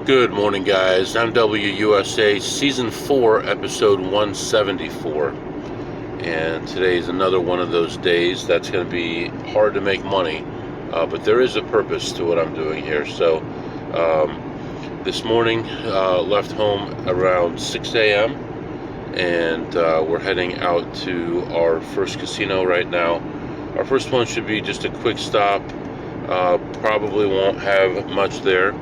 Good morning, guys. I'm WUSA Season 4, Episode 174. And today is another one of those days that's going to be hard to make money, but there is a purpose to what I'm doing here. So, this morning, left home around 6 a.m., and we're heading out to our first casino right now. Our first one should be just a quick stop. Probably won't have much there.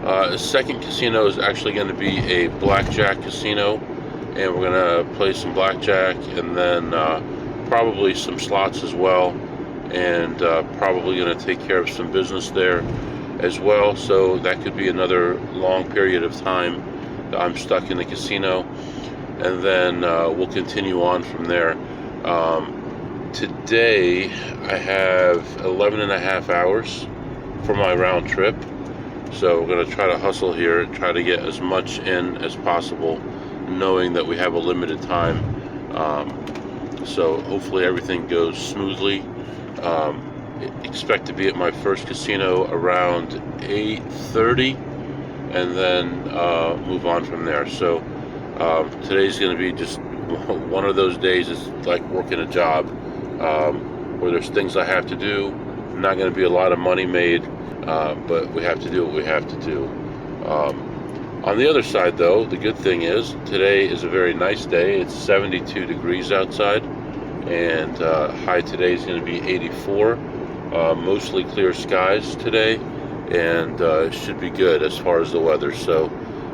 The second casino is actually going to be a blackjack casino, and we're going to play some blackjack and then probably some slots as well, and probably going to take care of some business there as well. So that could be another long period of time that I'm stuck in the casino, and then we'll continue on from there. Today I have 11 and a half hours for my round trip. So we're going to try to hustle here and try to get as much in as possible, knowing that we have a limited time. So hopefully everything goes smoothly. Expect to be at my first casino around 8:30, and then move on from there. So today's going to be just one of those days. It's like working a job where there's things I have to do. Not going to be a lot of money made. But we have to do what we have to do. On the other side, though, the good thing is today is a very nice day. It's 72 degrees outside, and high today is going to be 84. Mostly clear skies today, and it should be good as far as the weather. So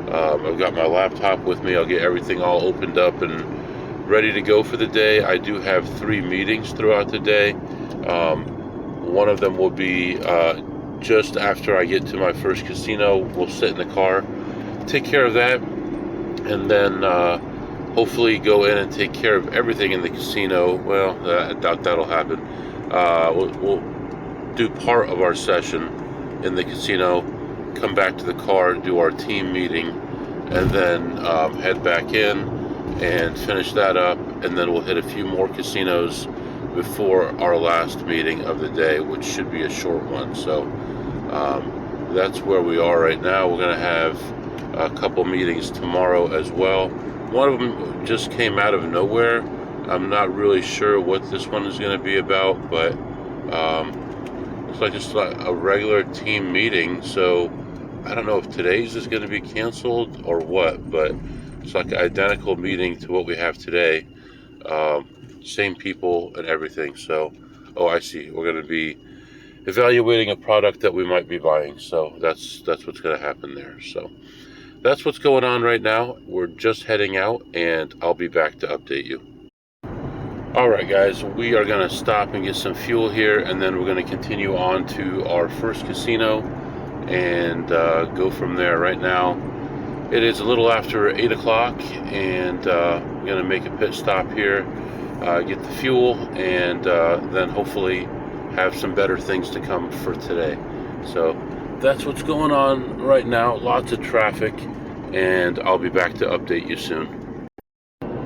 I've got my laptop with me. I'll get everything all opened up and ready to go for the day. I do have 3 meetings throughout the day. One of them will be just after I get to my first casino. We'll sit in the car, take care of that, and then hopefully go in and take care of everything in the casino. Well, I doubt that'll happen. We'll do part of our session in the casino, come back to the car, do our team meeting, and then head back in and finish that up, and then we'll hit a few more casinos before our last meeting of the day, which should be a short one. So that's where we are right now. We're going to have a couple meetings tomorrow as well. One of them just came out of nowhere. I'm not really sure what this one is going to be about, but it's like just like a regular team meeting. So I don't know if today's is going to be canceled or what, but it's like an identical meeting to what we have today. Same people and everything. So, oh, I see. We're going to be evaluating a product that we might be buying. So that's what's going to happen there. So that's what's going on right now. We're just heading out, and I'll be back to update you. All right, guys, we are going to stop and get some fuel here, and then we're going to continue on to our first casino and go from there. Right now, it is a little after 8 o'clock, and we're going to make a pit stop here, get the fuel, and then hopefully have some better things to come for today. So that's what's going on right now. Lots of traffic, and I'll be back to update you soon.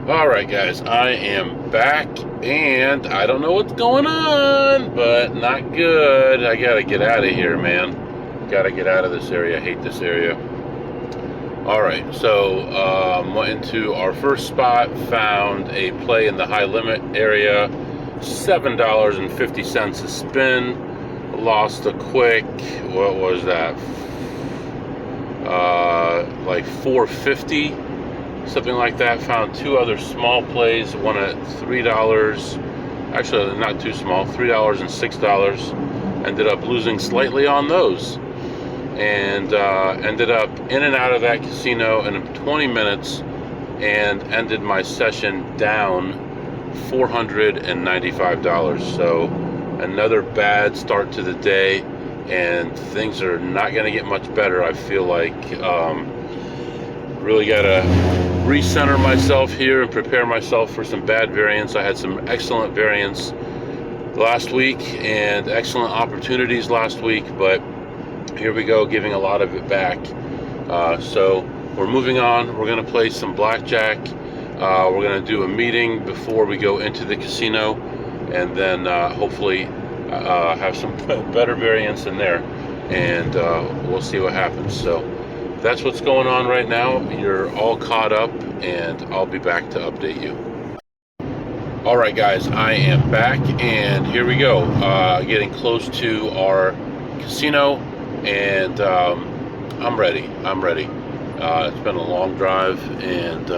All right, guys, I am back, and I don't know what's going on, but not good. I gotta get out of here, man. Gotta get out of this area. I hate this area. All right, so went into our first spot, found a play in the high limit area, $7.50 a spin. Lost a quick, what was that? Like $4.50, something like that. Found 2 other small plays, one at $3. Actually, not too small, $3 and $6. Ended up losing slightly on those, and ended up in and out of that casino in 20 minutes, and ended my session down $495. So another bad start to the day, and things are not going to get much better. I feel like really got to recenter myself here and prepare myself for some bad variance. I had some excellent variance last week and excellent opportunities last week, but here we go, giving a lot of it back. So we're moving on. We're going to play some blackjack. We're going to do a meeting before we go into the casino, and then hopefully have some better variance in there, and we'll see what happens. So that's what's going on right now. You're all caught up, and I'll be back to update you. All right, guys, I am back, and here we go. Getting close to our casino, and I'm ready. It's been a long drive, and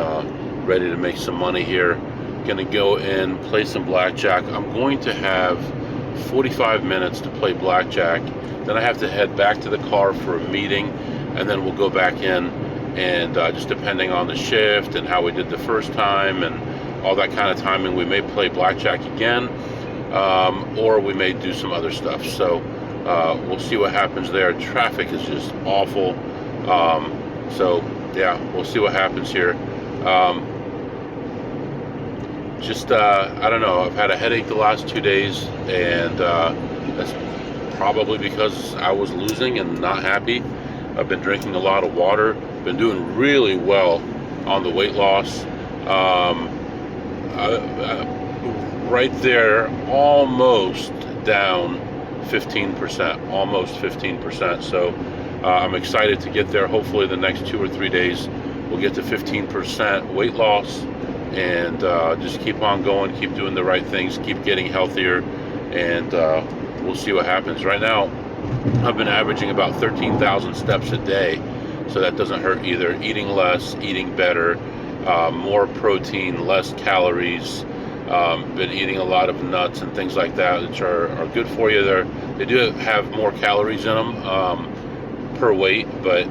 ready to make some money here. Gonna go in, play some blackjack. I'm going to have 45 minutes to play blackjack. Then I have to head back to the car for a meeting, and then we'll go back in, and just depending on the shift and how we did the first time and all that kind of timing, we may play blackjack again, or we may do some other stuff. So we'll see what happens there. Traffic is just awful. So yeah, we'll see what happens here. I don't know, I've had a headache the last 2 days, and that's probably because I was losing and not happy. I've been drinking a lot of water, been doing really well on the weight loss. Right there, almost down 15%, almost 15%. So I'm excited to get there. Hopefully the next 2 or 3 days we'll get to 15% weight loss, and just keep on going, keep doing the right things, keep getting healthier, and we'll see what happens. Right now I've been averaging about 13,000 steps a day, so that doesn't hurt either. Eating less, eating better, more protein, less calories. Been eating a lot of nuts and things like that, which are good for you. They do have more calories in them per weight, but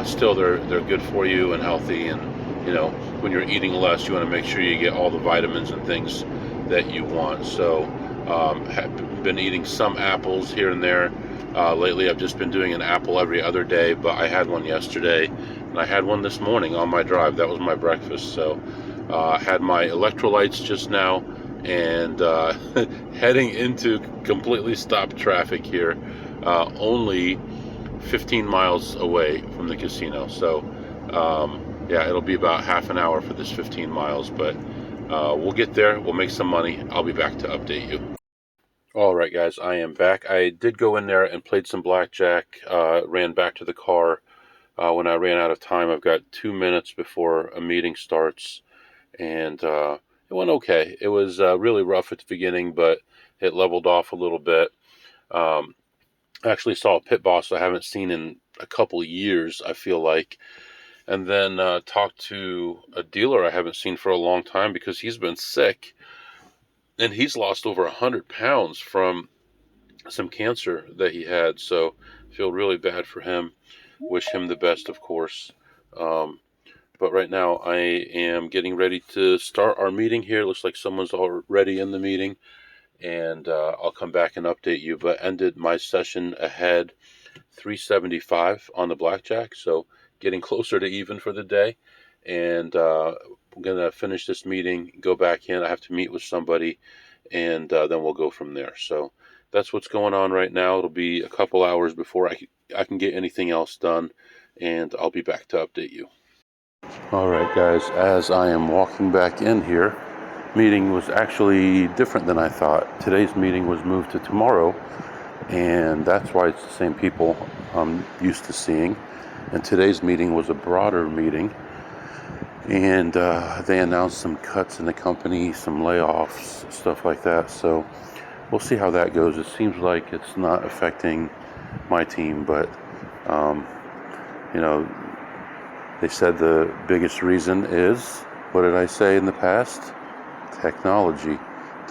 still they're good for you and healthy. And you know, when you're eating less, you want to make sure you get all the vitamins and things that you want. So have been eating some apples here and there. Lately I've just been doing an apple every other day, but I had one yesterday and I had one this morning on my drive. That was my breakfast. So I had my electrolytes just now, and heading into completely stopped traffic here, only 15 miles away from the casino. So yeah, it'll be about half an hour for this 15 miles, but we'll get there. We'll make some money. I'll be back to update you. All right, guys, I am back. I did go in there and played some blackjack, ran back to the car. When I ran out of time, I've got 2 minutes before a meeting starts, and it went okay. It was really rough at the beginning, but it leveled off a little bit. I actually saw a pit boss I haven't seen in a couple of years, I feel like, and then talked to a dealer I haven't seen for a long time because he's been sick, and he's lost over 100 pounds from some cancer that he had. So I feel really bad for him. Wish him the best, of course. But right now I am getting ready to start our meeting here. Looks like someone's already in the meeting, and I'll come back and update you. But ended my session ahead 375 on the blackjack, so getting closer to even for the day. And I'm going to finish this meeting, go back in. I have to meet with somebody, and then we'll go from there. So that's what's going on right now. It'll be a couple hours before I can get anything else done, and I'll be back to update you. All right, guys, as I am walking back in here, meeting was actually different than I thought. Today's meeting was moved to tomorrow, and that's why it's the same people I'm used to seeing. And today's meeting was a broader meeting, and they announced some cuts in the company, some layoffs, stuff like that. So we'll see how that goes. It seems like it's not affecting my team, but you know, they said the biggest reason is, what did I say in the past? Technology,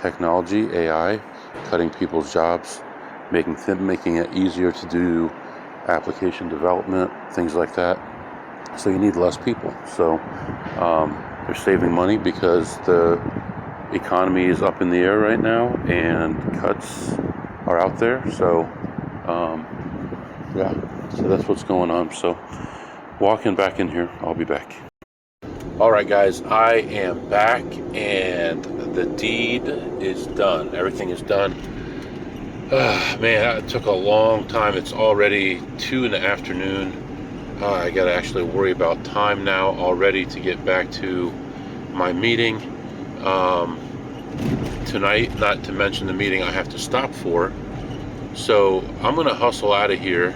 AI, cutting people's jobs, making it easier to do application development, things like that. So you need less people. So they're saving money because the economy is up in the air right now, and cuts are out there. So yeah, so that's what's going on. So walking back in here, I'll be back. All right, guys, I am back, and the deed is done. Everything is done. Man, it took a long time. It's already 2 in the afternoon. I got to actually worry about time now already to get back to my meeting tonight, not to mention the meeting I have to stop for. So I'm going to hustle out of here,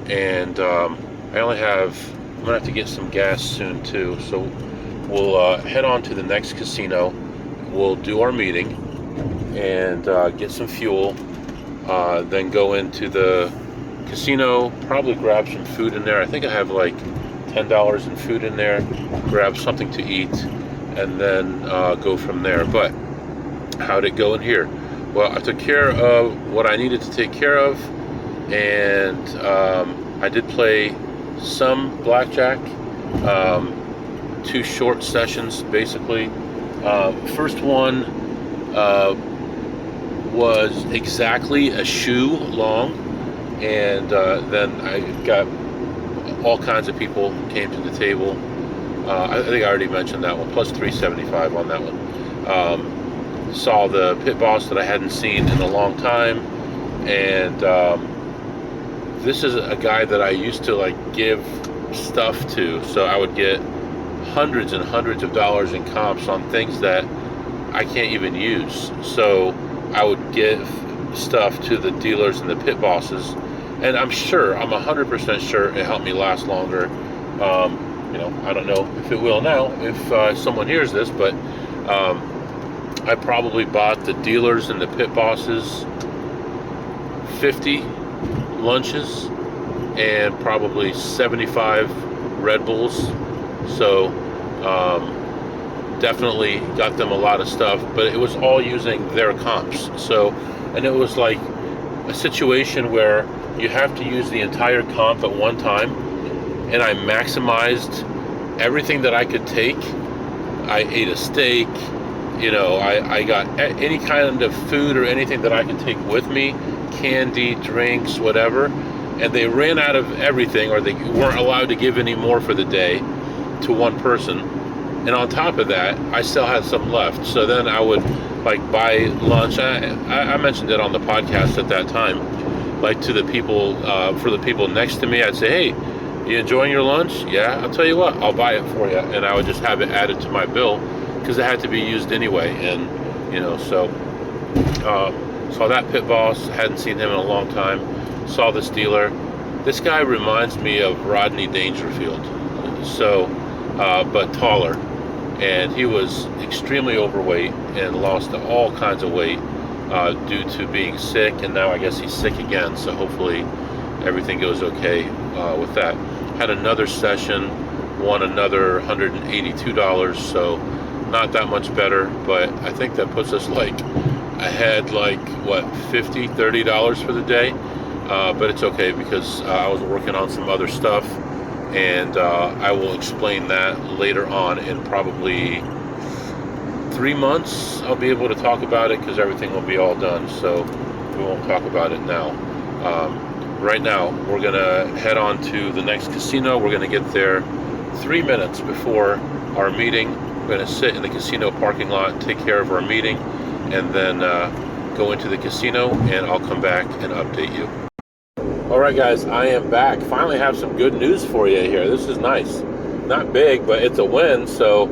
and I only have gonna have to get some gas soon too. So we'll head on to the next casino. We'll do our meeting and get some fuel. Then go into the casino, probably grab some food in there. I think I have like $10 in food in there. Grab something to eat, and then go from there. But how'd it go in here? Well, I took care of what I needed to take care of, and I did play some blackjack. 2 short sessions, basically. First one was exactly a shoe long, and then I got all kinds of people came to the table. I think I already mentioned that one, plus 375 on that one. Saw the pit boss that I hadn't seen in a long time, and this is a guy that I used to like give stuff to, so I would get hundreds and hundreds of dollars in comps on things that I can't even use. So I would give stuff to the dealers and the pit bosses, and I'm 100% sure it helped me last longer. I don't know if it will now, if someone hears this, but I probably bought the dealers and the pit bosses 50 lunches and probably 75 Red Bulls. So definitely got them a lot of stuff, but it was all using their comps. So, and it was like a situation where you have to use the entire comp at one time, and I maximized everything that I could take. I ate a steak, I got any kind of food or anything that I could take with me, candy, drinks, whatever, and they ran out of everything, or they weren't allowed to give any more for the day to one person. And on top of that, I still had some left. So then I would like buy lunch. I mentioned it on the podcast at that time, like to the people, for the people next to me, I'd say, hey, you enjoying your lunch? Yeah, I'll tell you what, I'll buy it for you. And I would just have it added to my bill because it had to be used anyway. And, so saw that pit boss, hadn't seen him in a long time. Saw this dealer. This guy reminds me of Rodney Dangerfield. So, but taller. And he was extremely overweight and lost all kinds of weight due to being sick, and now I guess he's sick again, so hopefully everything goes okay with that. Had another session, won another $182, so not that much better, but I think that puts us like ahead like what, $30 for the day, but it's okay because I was working on some other stuff, and I will explain that later on in probably 3 months. I'll be able to talk about it because everything will be all done, so we won't talk about it now. Right now, we're going to head on to the next casino. We're going to get there 3 minutes before our meeting. We're going to sit in the casino parking lot, take care of our meeting, and then go into the casino, and I'll come back and update you. All right, guys, I am back. Finally have some good news for you here. This is nice. Not big, but it's a win. So,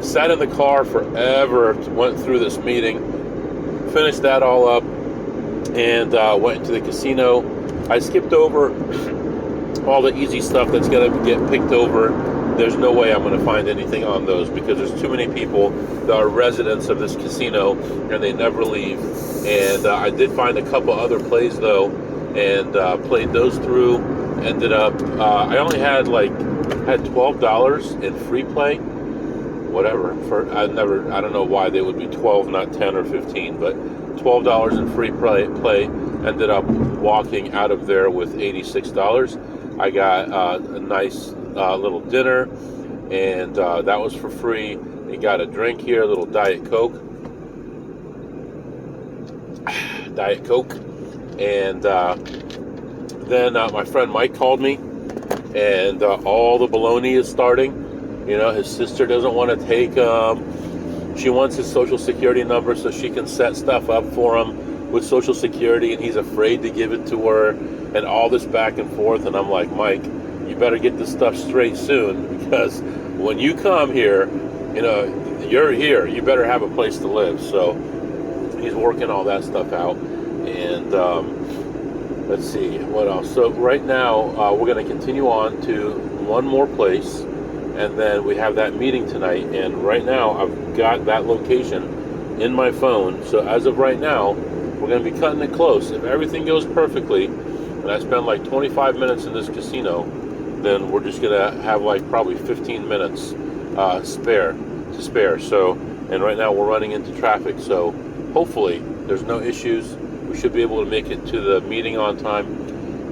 sat in the car forever, went through this meeting, finished that all up, and went to the casino. I skipped over all the easy stuff that's going to get picked over. There's no way I'm going to find anything on those because there's too many people that are residents of this casino and they never leave. And I did find a couple other plays though, and played those through. Ended up, I only had $12 in free play, whatever. I don't know why they would be 12, not 10 or 15, but $12 in free play. Ended up walking out of there with $86. I got a nice little dinner, and that was for free. You got a drink here, a little Diet Coke. And then my friend Mike called me, and all the baloney is starting. His sister doesn't want to take she wants his social security number so she can set stuff up for him with social security, and he's afraid to give it to her, and all this back and forth. And I'm like, Mike, you better get this stuff straight soon, because when you come here, you're here, you better have a place to live. So he's working all that stuff out, and Let's see, what else? So right now, we're going to continue on to one more place, and then we have that meeting tonight. And right now, I've got that location in my phone. So as of right now, we're going to be cutting it close. If everything goes perfectly, and I spend like 25 minutes in this casino, then we're just going to have like probably 15 minutes spare. So, and right now we're running into traffic. So hopefully there's no issues. We should be able to make it to the meeting on time.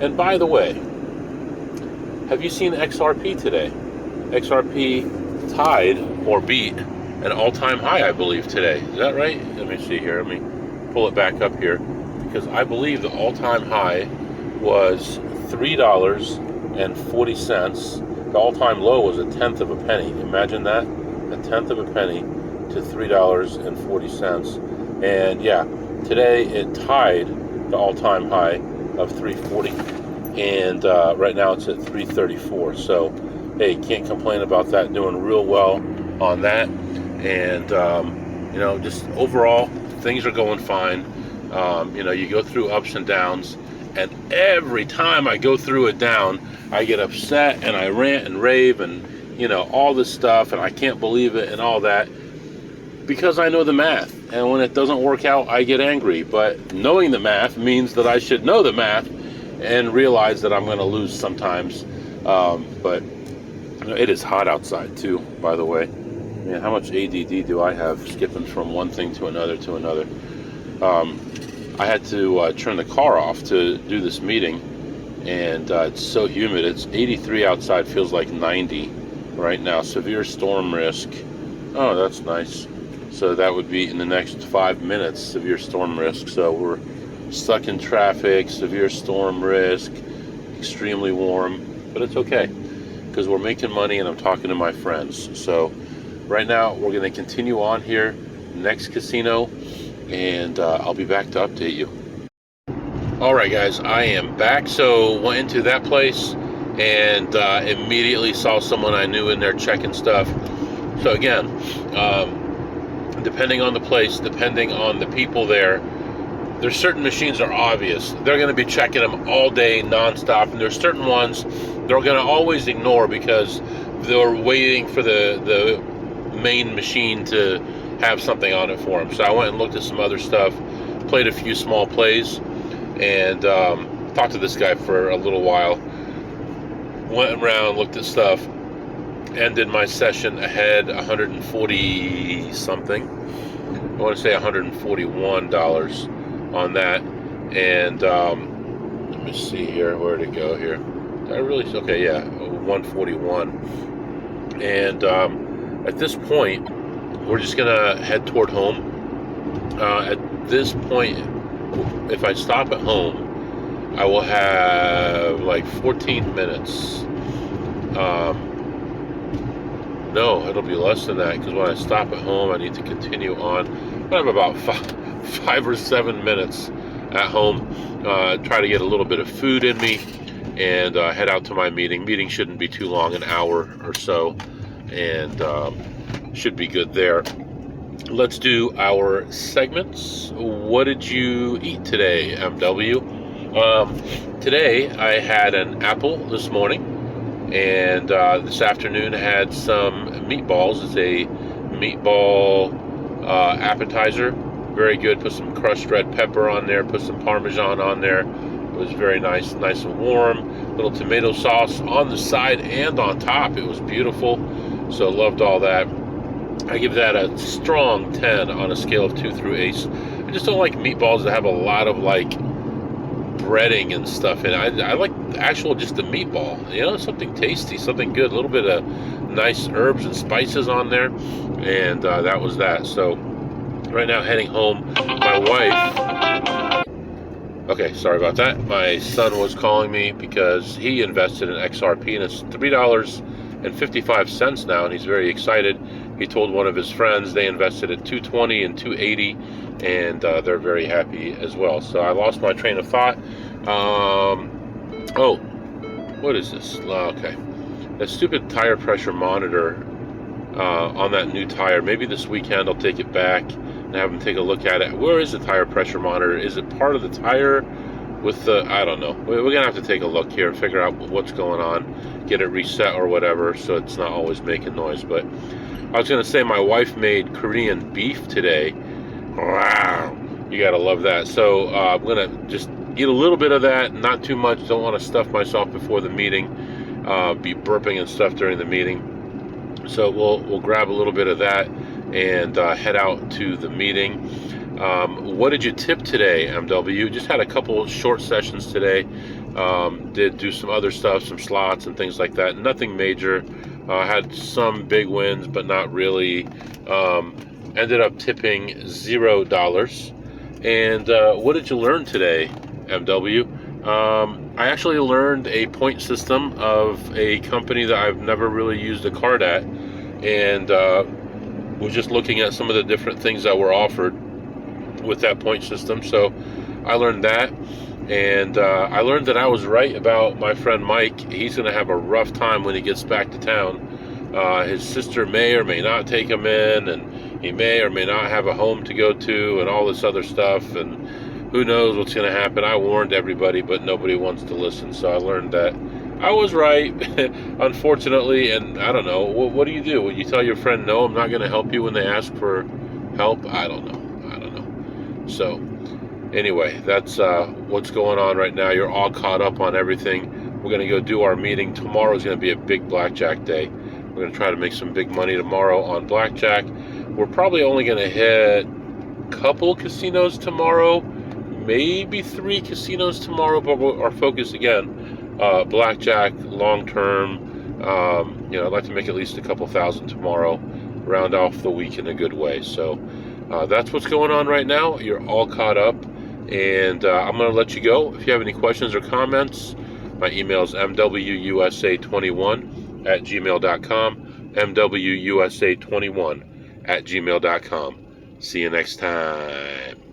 And by the way, have you seen XRP today? XRP tied or beat an all-time high, I believe, today. Is that right? Let me see here. Let me pull it back up here, because I believe the all-time high was $3.40. The all-time low was a tenth of a penny. Imagine that, a tenth of a penny to $3.40. And yeah, today it tied the all-time high of 340, and right now it's at 334. So hey, can't complain about that. Doing real well on that. And you know, just overall things are going fine. You know, you go through ups and downs, and every time I go through it down, I get upset and I rant and rave and, you know, all this stuff, and I can't believe it and all that, because I know the math. And when it doesn't work out, I get angry. But knowing the math means that I should know the math and realize that I'm going to lose sometimes. But you know, it is hot outside too, by the way. Man, how much ADD do I have skipping from one thing to another to another? I had to turn the car off to do this meeting, and it's so humid. It's 83 outside, feels like 90 right now. Severe storm risk. Oh, that's nice. So that would be in the next 5 minutes, severe storm risk. So we're stuck in traffic, severe storm risk, extremely warm, but it's okay, because we're making money and I'm talking to my friends. So right now we're going to continue on here, next casino, and I'll be back to update you. All right, guys, I am back. So went into that place and immediately saw someone I knew in there checking stuff. So again, depending on the place, depending on the people there's certain machines that are obvious. They're going to be checking them all day, nonstop, and there's certain ones they're going to always ignore because they're waiting for the main machine to have something on it for them. So I went and looked at some other stuff, played a few small plays, and talked to this guy for a little while. Went around, looked at stuff, ended my session ahead, 140 something. I want to say $141 on that. And let me see here, where to go here. Did I really? Okay, yeah, 141. And at this point, we're just gonna head toward home. At this point, if I stop at home, I will have like 14 minutes. No, it'll be less than that, because when I stop at home, I need to continue on. I have about 5 or 7 minutes at home. Try to get a little bit of food in me, and head out to my meeting. Meeting shouldn't be too long, an hour or so, and should be good there. Let's do our segments. What did you eat today, MW? Today I had an apple this morning, and this afternoon I had some meatballs. It's a meatball appetizer. Very good. Put some crushed red pepper on there, put some Parmesan on there. It was very nice and warm. Little tomato sauce on the side and on top. It was beautiful. So loved all that. I give that a strong 10 on a scale of 2 through 8. I just don't like meatballs that have a lot of like breading and stuff in it. I like actual just the meatball, you know, something tasty, something good, a little bit of nice herbs and spices on there, and that was that. So right now heading home. My wife, okay, sorry about that, my son was calling me because he invested in XRP, and it's $3.55 now, and he's very excited. He told one of his friends they invested at $2.20 and $2.80, and they're very happy as well. So I lost my train of thought. Oh, what is this? Okay, that stupid tire pressure monitor on that new tire. Maybe this weekend I'll take it back and have them take a look at it. Where is the tire pressure monitor? Is it part of the tire, with the, I don't know. We're going to have to take a look here and figure out what's going on, get it reset or whatever, so it's not always making noise. But I was going to say my wife made Korean beef today. Wow, you got to love that. So I'm going to just eat a little bit of that, not too much. Don't want to stuff myself before the meeting, be burping and stuff during the meeting. So we'll grab a little bit of that and head out to the meeting. What did you tip today, MW? Just had a couple short sessions today. Did do some other stuff, some slots and things like that. Nothing major. Had some big wins, but not really. Ended up tipping $0. And what did you learn today, MW? I actually learned a point system of a company that I've never really used a card at, and was just looking at some of the different things that were offered with that point system. So I learned that, and I learned that I was right about my friend Mike. He's going to have a rough time when he gets back to town. His sister may or may not take him in, and he may or may not have a home to go to, and all this other stuff, and who knows what's going to happen. I warned everybody, but nobody wants to listen. So I learned that I was right, unfortunately. And I don't know, what do you do? Would you tell your friend, no, I'm not going to help you when they ask for help? I don't know. So anyway, that's what's going on right now. You're all caught up on everything. We're going to go do our meeting. Tomorrow is going to be a big blackjack day. We're going to try to make some big money tomorrow on blackjack. We're probably only going to hit a couple casinos tomorrow, maybe 3 casinos tomorrow, but our focus again, blackjack, long-term. I'd like to make at least a couple thousand tomorrow, round off the week in a good way. So that's what's going on right now. You're all caught up, and I'm going to let you go. If you have any questions or comments, my email is mwusa21@gmail.com, mwusa21@gmail.com. See you next time.